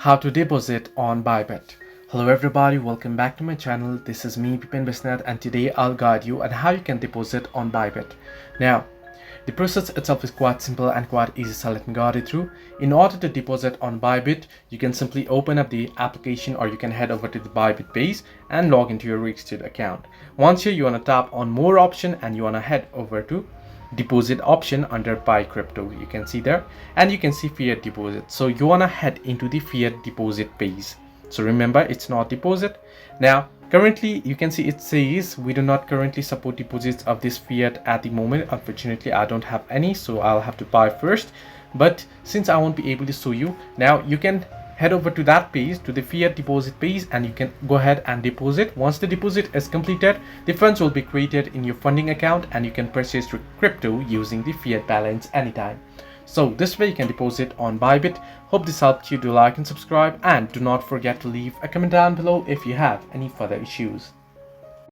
How to deposit on Bybit. Hello everybody, welcome back to my channel. This is me, Bipin, and today I'll guide you on how you can deposit on Bybit. Now, the process itself is quite simple and quite easy, so let me guide you through. In order to deposit on Bybit, you can simply open up the application or you can head over to the Bybit page and log into your registered account. Once here, you want to tap on more option and you want to head over to deposit option under buy crypto. You can see there and you can see fiat deposit. So you want to head into the fiat deposit page. So remember, it's not deposit. Now currently you can see it says we do not currently support deposits of this fiat at the moment. Unfortunately, I don't have any, so I'll have to buy first. But since I won't be able to show you now, you can head over to that page, to the fiat deposit page, and you can go ahead and deposit. Once the deposit is completed, the funds will be created in your funding account and you can purchase your crypto using the fiat balance anytime. So this way you can deposit on Bybit. Hope this helped you. Do like and subscribe, and do not forget to leave a comment down below if you have any further issues.